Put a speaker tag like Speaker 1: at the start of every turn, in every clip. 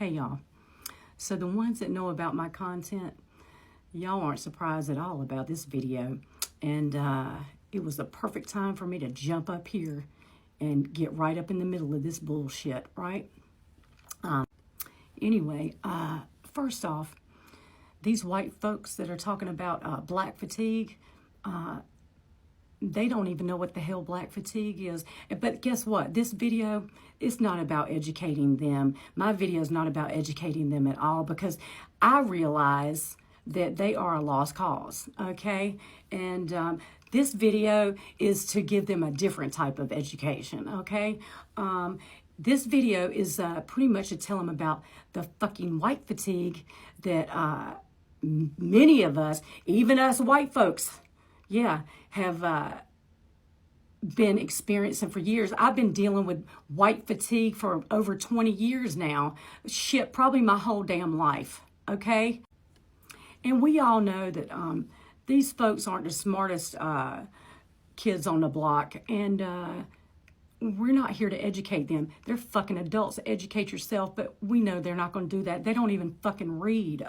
Speaker 1: Hey y'all, so the ones that know about my content, y'all aren't surprised at all about this video, and it was the perfect time for me to jump up here and get right up in the middle of this bullshit, right? Anyway, first off, these white folks that are talking about black fatigue, they don't even know what the hell black fatigue is. But guess what? This video is not about educating them. My video is not about educating them at all, because I realize that they are a lost cause, okay? And this video is to give them a different type of education, okay? This video is pretty much to tell them about the fucking white fatigue that many of us, even us white folks, have been experiencing for years. I've been dealing with white fatigue for over 20 years now. Shit, probably my whole damn life, okay? And we all know that these folks aren't the smartest kids on the block, and we're not here to educate them. They're fucking adults. Educate yourself, but we know they're not going to do that. They don't even fucking read.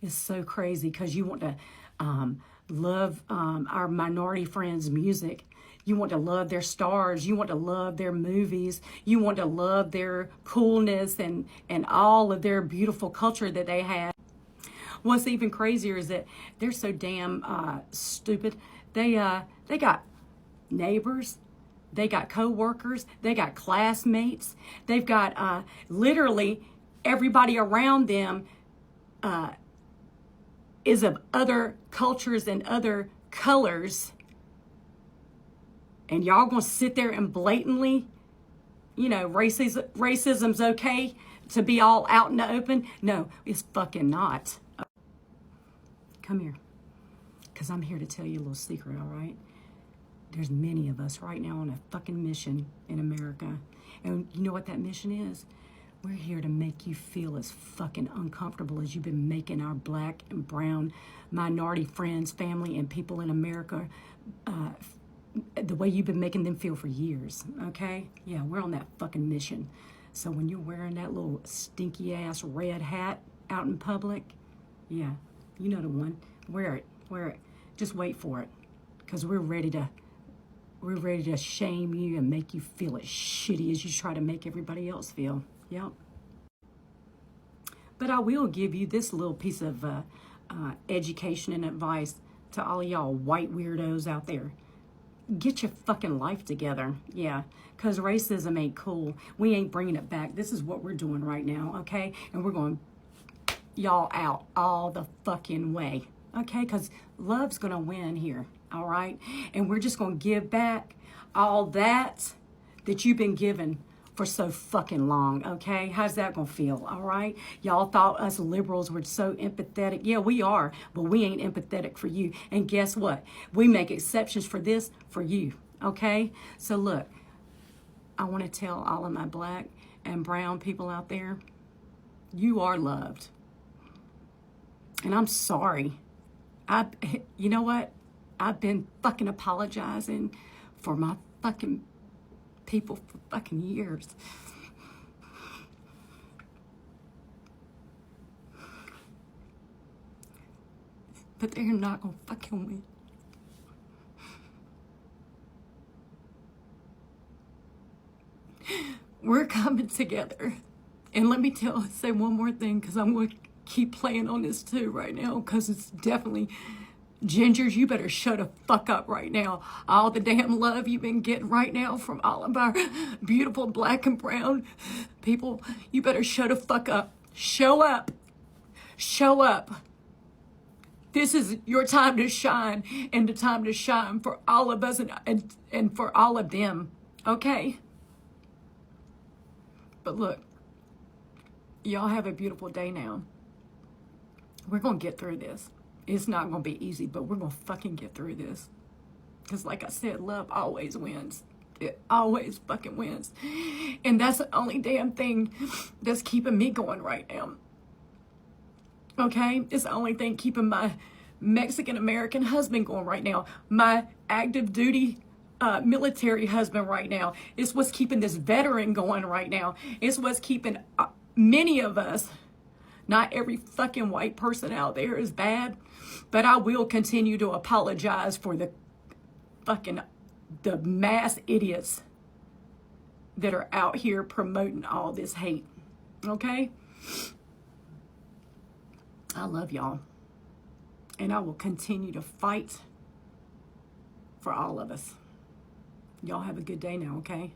Speaker 1: It's so crazy, because you want to love our minority friends' music. You want to love their stars. You want to love their movies. You want to love their coolness and all of their beautiful culture that they have. What's even crazier is that they're so damn stupid. They got neighbors, they got co-workers, they got classmates, they've got literally everybody around them is of other cultures and other colors, and y'all gonna sit there and blatantly, you know, racism's okay to be all out in the open? No, it's fucking not. Come here, because I'm here to tell you a little secret, all right? There's many of us right now on a fucking mission in America, and you know what that mission is? We're here to make you feel as fucking uncomfortable as you've been making our black and brown minority friends, family, and people in America, the way you've been making them feel for years, okay? Yeah, we're on that fucking mission. So when you're wearing that little stinky ass red hat out in public, yeah, you know the one. Wear it. Just wait for it, because we're ready to shame you and make you feel as shitty as you try to make everybody else feel. Yep. But I will give you this little piece of education and advice to all y'all white weirdos out there. Get your fucking life together. Yeah, because racism ain't cool. We ain't bringing it back. This is what we're doing right now, okay? And we're going y'all out all the fucking way, okay? Because love's going to win here, all right? And we're just going to give back all that you've been given for so fucking long, okay? How's that gonna feel, all right? Y'all thought us liberals were so empathetic. Yeah, we are, but we ain't empathetic for you. And guess what? We make exceptions for this, for you, okay? So look, I wanna tell all of my black and brown people out there, you are loved. And I'm sorry. You know what? I've been fucking apologizing for my fucking people for fucking years. But they're not gonna fucking win. We're coming together. And let me say one more thing, because I'm gonna keep playing on this too right now, because it's definitely gingers, you better shut the fuck up right now. All the damn love you've been getting right now from all of our beautiful black and brown people, you better shut the fuck up. Show up. Show up. This is your time to shine, and the time to shine for all of us and for all of them, okay? But look, y'all have a beautiful day now. We're going to get through this. It's not going to be easy, but we're going to fucking get through this. Because like I said, love always wins. It always fucking wins. And that's the only damn thing that's keeping me going right now. Okay? It's the only thing keeping my Mexican-American husband going right now. My active duty military husband right now. It's what's keeping this veteran going right now. It's what's keeping many of us, not every fucking white person out there is bad, but I will continue to apologize for the mass idiots that are out here promoting all this hate. Okay? I love y'all. And I will continue to fight for all of us. Y'all have a good day now, okay?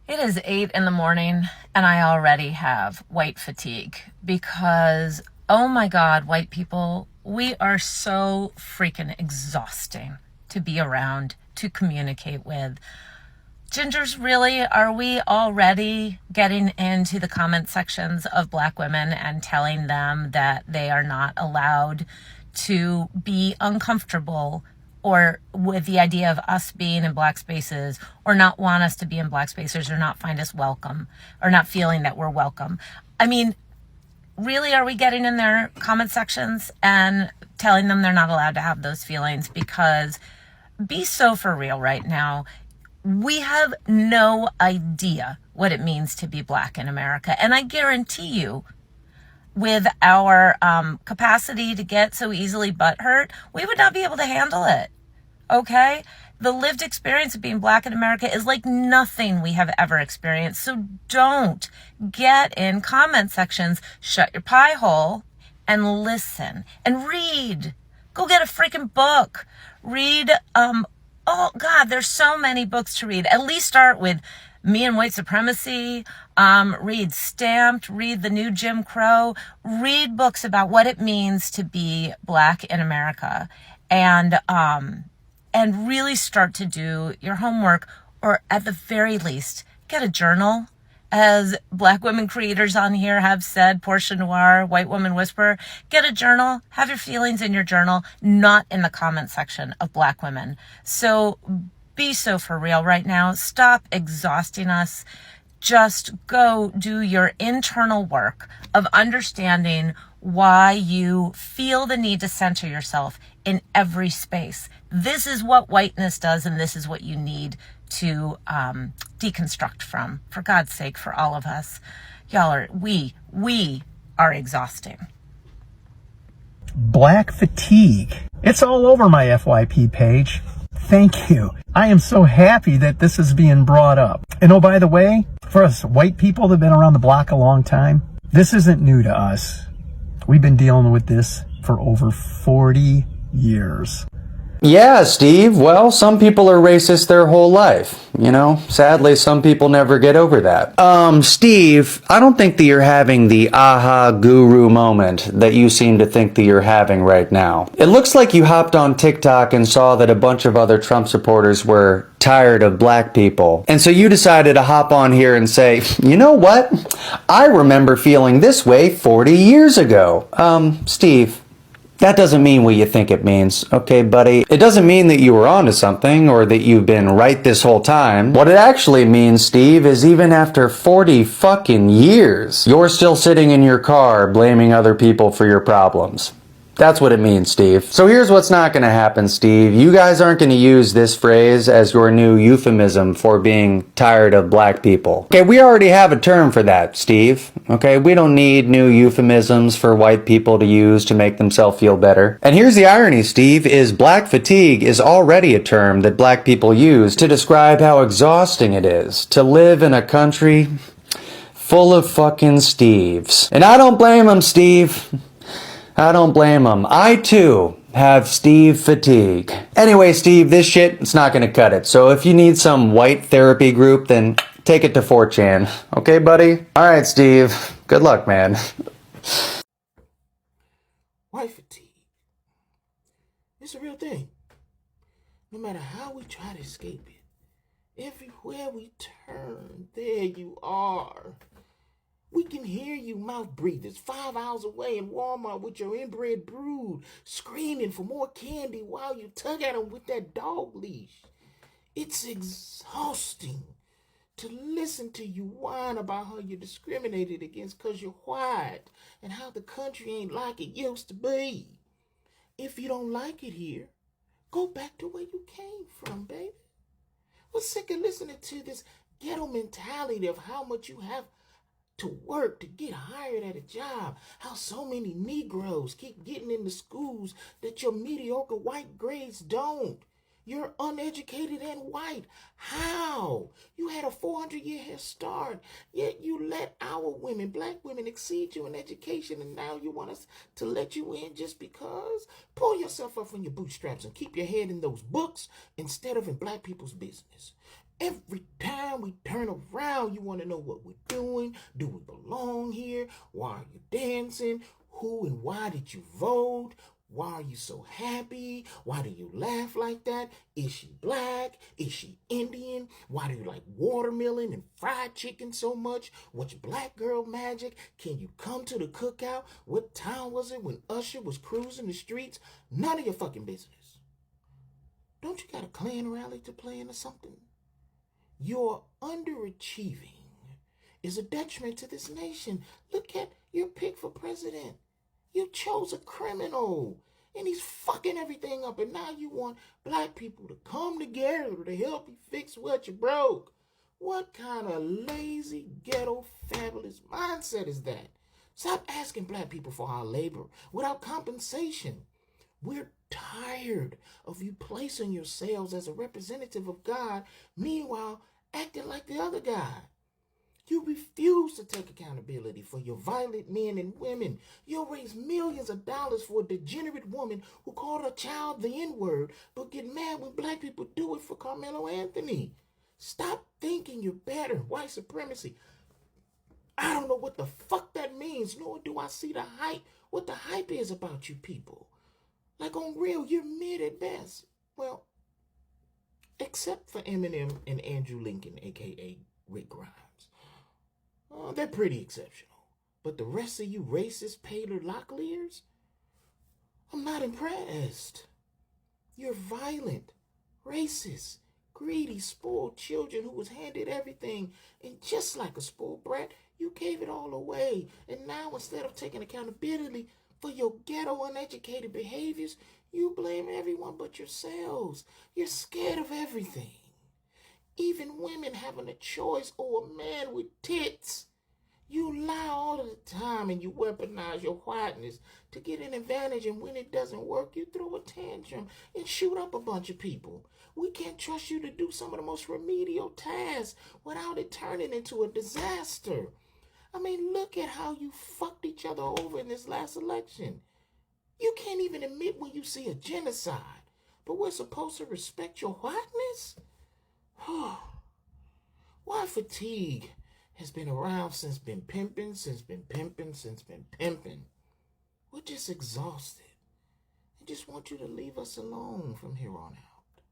Speaker 2: It is 8 in the morning and I already have white fatigue because, oh my God, white people, we are so freaking exhausting to be around, to communicate with. Gingers, really, are we already getting into the comment sections of Black women and telling them that they are not allowed to be uncomfortable or with the idea of us being in Black spaces, or not want us to be in Black spaces, or not find us welcome, or not feeling that we're welcome? I mean, really, are we getting in their comment sections and telling them they're not allowed to have those feelings? Because be so for real right now. We have no idea what it means to be Black in America. And I guarantee you, with our capacity to get so easily butthurt, we would not be able to handle it. Okay? The lived experience of being Black in America is like nothing we have ever experienced. So don't get in comment sections, shut your pie hole, and listen and read. Go get a freaking book. Read, oh God, there's so many books to read. At least start with Me and White Supremacy, read Stamped, read The New Jim Crow, read books about what it means to be Black in America, and really start to do your homework, or at the very least, get a journal. As Black women creators on here have said, Portia Noir, White Woman Whisperer, get a journal, have your feelings in your journal, not in the comment section of Black women. So be so for real right now. Stop exhausting us. Just go do your internal work of understanding why you feel the need to center yourself in every space. This is what whiteness does, and this is what you need to deconstruct from. For God's sake, for all of us. Y'all are, we are exhausting.
Speaker 3: Black fatigue. It's all over my FYP page. Thank you. I am so happy that this is being brought up. And oh, by the way, for us white people that have been around the block a long time, this isn't new to us. We've been dealing with this for over 40 years.
Speaker 4: Yeah, Steve. Well, some people are racist their whole life. You know, sadly, some people never get over that. Steve, I don't think that you're having the aha guru moment that you seem to think that you're having right now. It looks like you hopped on TikTok and saw that a bunch of other Trump supporters were tired of Black people. And so you decided to hop on here and say, you know what? I remember feeling this way 40 years ago. Steve, that doesn't mean what you think it means, okay, buddy? It doesn't mean that you were onto something or that you've been right this whole time. What it actually means, Steve, is even after 40 fucking years, you're still sitting in your car blaming other people for your problems. That's what it means, Steve. So here's what's not going to happen, Steve. You guys aren't going to use this phrase as your new euphemism for being tired of Black people. Okay, we already have a term for that, Steve. Okay, we don't need new euphemisms for white people to use to make themselves feel better. And here's the irony, Steve, is Black fatigue is already a term that Black people use to describe how exhausting it is to live in a country full of fucking Steves. And I don't blame them, Steve. I don't blame them. I, too, have Steve fatigue. Anyway, Steve, this shit, it's not gonna cut it. So if you need some white therapy group, then take it to 4chan. Okay, buddy? Alright, Steve. Good luck, man.
Speaker 5: White fatigue. It's a real thing. No matter how we try to escape it, everywhere we turn, there you are. We can hear you mouth breathers 5 hours away in Walmart with your inbred brood screaming for more candy while you tug at them with that dog leash. It's exhausting to listen to you whine about how you're discriminated against because you're white and how the country ain't like it used to be. If you don't like it here, go back to where you came from, baby. We're sick of listening to this ghetto mentality of how much you have to work to get hired at a job, how so many Negroes keep getting into schools that your mediocre white grades don't. You're uneducated and white. How? You had a 400-year head start, yet you let our women, black women, exceed you in education, and now you want us to let you in just because? Pull yourself up from your bootstraps and keep your head in those books instead of in black people's business. Every time we turn around, you want to know what we're doing. Do we belong here? Why are you dancing? Who and why did you vote? Why are you so happy? Why do you laugh like that? Is she black? Is she Indian? Why do you like watermelon and fried chicken so much? What's black girl magic? Can you come to the cookout? What time was it when Usher was cruising the streets? None of your fucking business. Don't you got a Klan rally to plan or something? Your underachieving is a detriment to this nation. Look at your pick for president. You chose a criminal, and he's fucking everything up, and now you want black people to come together to help you fix what you broke. What kind of lazy, ghetto, fabulous mindset is that? Stop asking black people for our labor without compensation. We're tired of you placing yourselves as a representative of God, meanwhile acting like the other guy. You refuse to take accountability for your violent men and women. You'll raise millions of dollars for a degenerate woman who called her child the N-word, but get mad when black people do it for Carmelo Anthony. Stop thinking you're better. White supremacy. I don't know what the fuck that means, nor do I see the hype, what the hype is about you people. Like on real, you're mid at best. Well, except for Eminem and Andrew Lincoln, a.k.a. Rick Grimes. They're pretty exceptional. But the rest of you racist Paler Locklears, I'm not impressed. You're violent, racist, greedy, spoiled children who was handed everything. And just like a spoiled brat, you gave it all away. And now instead of taking accountability for your ghetto uneducated behaviors, you blame everyone but yourselves. You're scared of everything. Even women having a choice or a man with tits. You lie all of the time and you weaponize your whiteness to get an advantage, and when it doesn't work, you throw a tantrum and shoot up a bunch of people. We can't trust you to do some of the most remedial tasks without it turning into a disaster. I mean, look at how you fucked each other over in this last election. You can't even admit when you see a genocide, but we're supposed to respect your whiteness? Why fatigue has been around since been pimping. We're just exhausted. I just want you to leave us alone from here on out.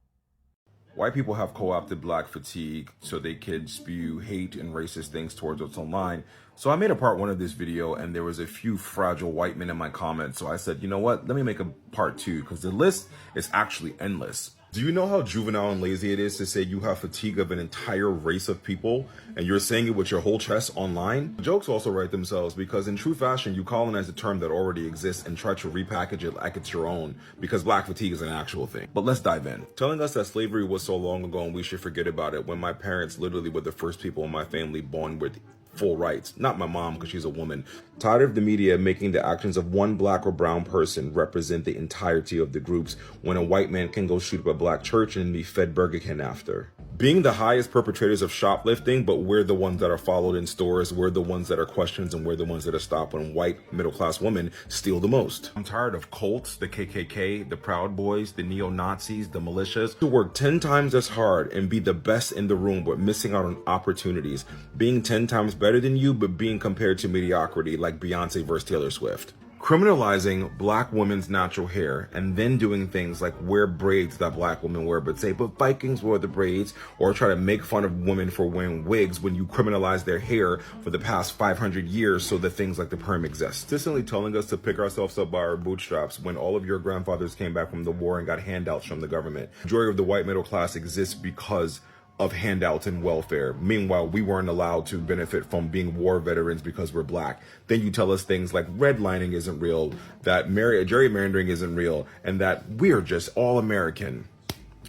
Speaker 6: White people have co-opted black fatigue so they could spew hate and racist things towards us online. So I made a part 1 of this video, and there was a few fragile white men in my comments. So I said, you know what? Let me make a part 2, because the list is actually endless. Do you know how juvenile and lazy it is to say you have fatigue of an entire race of people, and you're saying it with your whole chest online? The jokes also write themselves, because in true fashion, you colonize a term that already exists and try to repackage it like it's your own, because black fatigue is an actual thing. But let's dive in. Telling us that slavery was so long ago and we should forget about it, when my parents literally were the first people in my family born with full rights. Not my mom, because she's a woman. Tired of the media making the actions of one black or brown person represent the entirety of the groups, when a white man can go shoot up a black church and be fed Burger King after. Being the highest perpetrators of shoplifting, but we're the ones that are followed in stores, we're the ones that are questioned, and we're the ones that are stopped when white middle-class women steal the most. I'm tired of cults, the KKK, the Proud Boys, the neo-Nazis, the militias, to work 10 times as hard and be the best in the room, but missing out on opportunities, being 10 times better than you, but being compared to mediocrity, like Beyonce versus Taylor Swift. Criminalizing black women's natural hair and then doing things like wear braids that black women wear, but say, but Vikings wore the braids, or try to make fun of women for wearing wigs when you criminalize their hair for the past 500 years so that things like the perm exist. Consistently telling us to pick ourselves up by our bootstraps when all of your grandfathers came back from the war and got handouts from the government. The majority of the white middle class exists because of handouts and welfare. Meanwhile, we weren't allowed to benefit from being war veterans because we're black. Then you tell us things like redlining isn't real, that gerrymandering isn't real, and that we're just all American,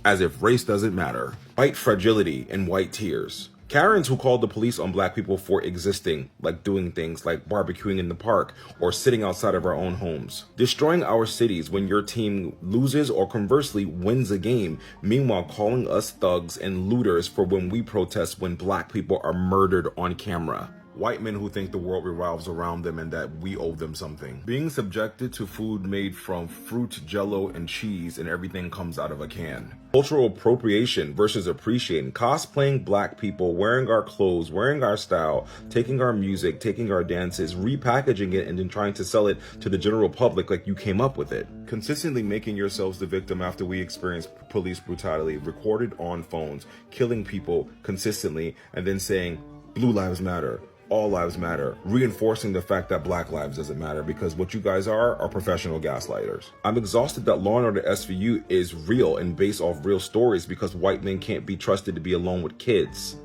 Speaker 6: as if race doesn't matter. White fragility and white tears. Karens who called the police on black people for existing, like doing things like barbecuing in the park or sitting outside of our own homes. Destroying our cities when your team loses or conversely wins a game, meanwhile calling us thugs and looters for when we protest when black people are murdered on camera. White men who think the world revolves around them and that we owe them something. Being subjected to food made from fruit, jello, and cheese and everything comes out of a can. Cultural appropriation versus appreciating. Cosplaying black people, wearing our clothes, wearing our style, taking our music, taking our dances, repackaging it, and then trying to sell it to the general public like you came up with it. Consistently making yourselves the victim after we experience police brutality, recorded on phones, killing people consistently, and then saying, Blue Lives Matter. All lives matter, reinforcing the fact that black lives doesn't matter because what you guys are professional gaslighters. I'm exhausted that Law & Order SVU is real and based off real stories because white men can't be trusted to be alone with kids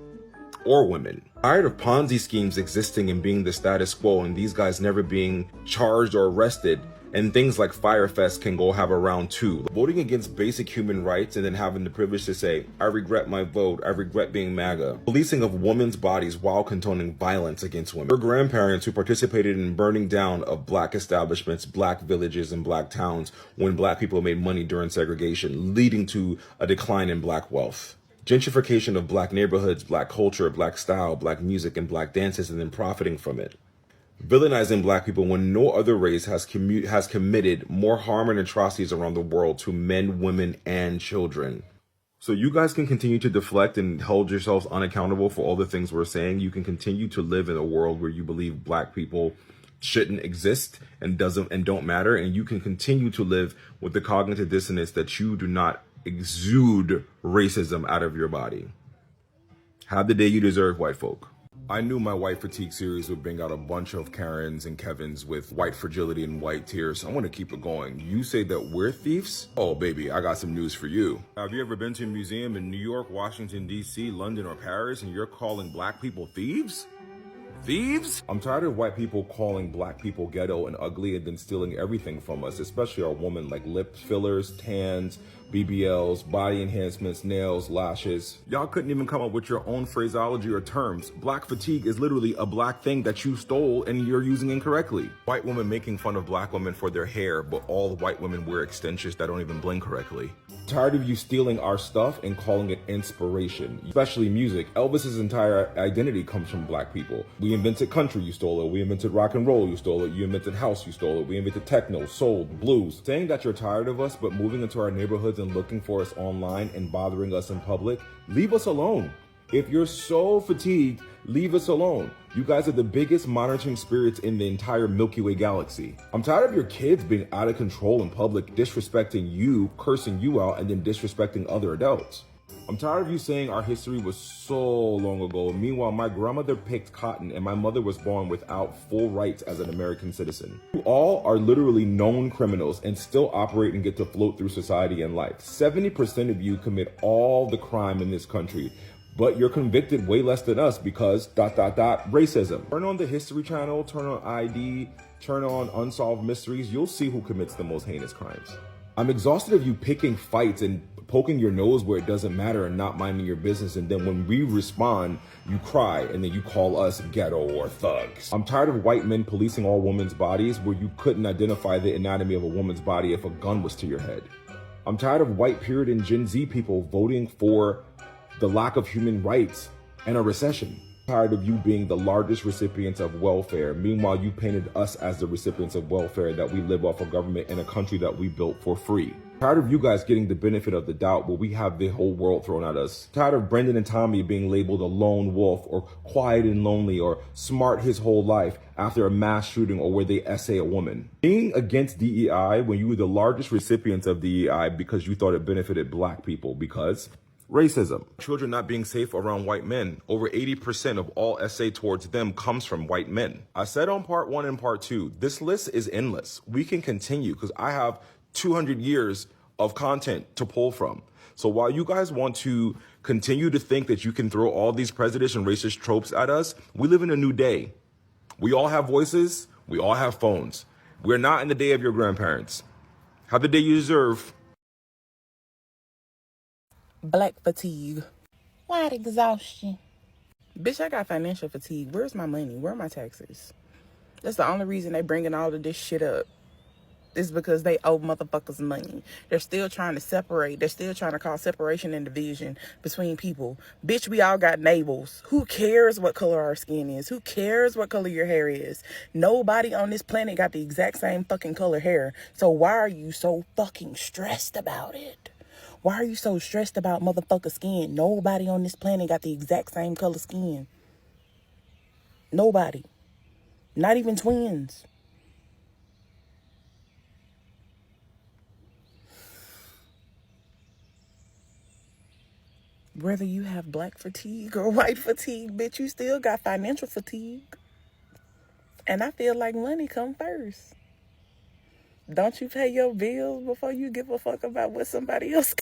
Speaker 6: or women. Tired of Ponzi schemes existing and being the status quo and these guys never being charged or arrested, and things like Firefest can go have a round 2. Voting against basic human rights and then having the privilege to say, I regret my vote, I regret being MAGA. Policing of women's bodies while condoning violence against women. Your grandparents who participated in burning down of black establishments, black villages, and black towns when black people made money during segregation, leading to a decline in black wealth. Gentrification of black neighborhoods, black culture, black style, black music, and black dances, and then profiting from it. Villainizing black people when no other race has committed more harm and atrocities around the world to men, women, and children. So you guys can continue to deflect and hold yourselves unaccountable for all the things we're saying. You can continue to live in a world where you believe black people shouldn't exist and don't matter, and you can continue to live with the cognitive dissonance that you do not exude racism out of your body. Have the day you deserve, white folk. I knew my white fatigue series would bring out a bunch of Karens and Kevins with white fragility and white tears. So I want to keep it going. You say that we're thieves? Oh, baby, I got some news for you. Have you ever been to a museum in New York, Washington, D.C., London, or Paris, and you're calling black people thieves? Thieves? I'm tired of white people calling black people ghetto and ugly and then stealing everything from us, especially our women, like lip fillers, tans, BBLs, body enhancements, nails, lashes. Y'all couldn't even come up with your own phraseology or terms. Black fatigue is literally a black thing that you stole and you're using incorrectly. White women making fun of black women for their hair, but all white women wear extensions that don't even blink correctly. Tired of you stealing our stuff and calling it inspiration, especially music. Elvis's entire identity comes from black people. We invented country, you stole it. We invented rock and roll, you stole it. You invented house, you stole it. We invented techno, soul, blues. Saying that you're tired of us, but moving into our neighborhoods and looking for us online and bothering us in public, leave us alone. If you're so fatigued, leave us alone. You guys are the biggest monitoring spirits in the entire Milky Way galaxy. I'm tired of your kids being out of control in public, disrespecting you, cursing you out, and then disrespecting other adults. I'm tired of you saying our history was so long ago. Meanwhile, my grandmother picked cotton and my mother was born without full rights as an American citizen. You all are literally known criminals and still operate and get to float through society and life. 70% of you commit all the crime in this country, but you're convicted way less than us because ... racism. Turn on the History Channel, turn on ID, turn on Unsolved Mysteries. You'll see who commits the most heinous crimes. I'm exhausted of you picking fights and poking your nose where it doesn't matter and not minding your business, and then when we respond, you cry and then you call us ghetto or thugs. I'm tired of white men policing all women's bodies where you couldn't identify the anatomy of a woman's body if a gun was to your head. I'm tired of white period and Gen Z people voting for the lack of human rights and a recession. Tired of you being the largest recipients of welfare. Meanwhile, you painted us as the recipients of welfare, that we live off of government in a country that we built for free. Tired of you guys getting the benefit of the doubt where we have the whole world thrown at us. Tired of Brendan and Tommy being labeled a lone wolf or quiet and lonely or smart his whole life after a mass shooting or where they essay a woman. Being against DEI when you were the largest recipients of DEI because you thought it benefited black people because racism. Children not being safe around white men. Over 80% of all essay towards them comes from white men. I said on part 1 and part 2, this list is endless. We can continue because I have 200 years of content to pull from. So while you guys want to continue to think that you can throw all these prejudice and racist tropes at us, we live in a new day. We all have voices. We all have phones. We're not in the day of your grandparents. Have the day you deserve.
Speaker 7: Black fatigue, white exhaustion, Bitch, I got financial fatigue. Where's my money? Where are my taxes? That's the only reason they bringing all of this shit up. Is because they owe motherfuckers money. They're still trying to separate. They're still trying to cause separation and division between people. Bitch, we all got navels. Who cares what color our skin is? Who cares what color your hair is? Nobody on this planet got the exact same fucking color hair. So why are you so fucking stressed about it? Why are you so stressed about motherfucker skin? Nobody on this planet got the exact same color skin. Nobody. Not even twins. Whether you have black fatigue or white fatigue, bitch, you still got financial fatigue. And I feel like money come first. Don't you pay your bills before you give a fuck about what somebody else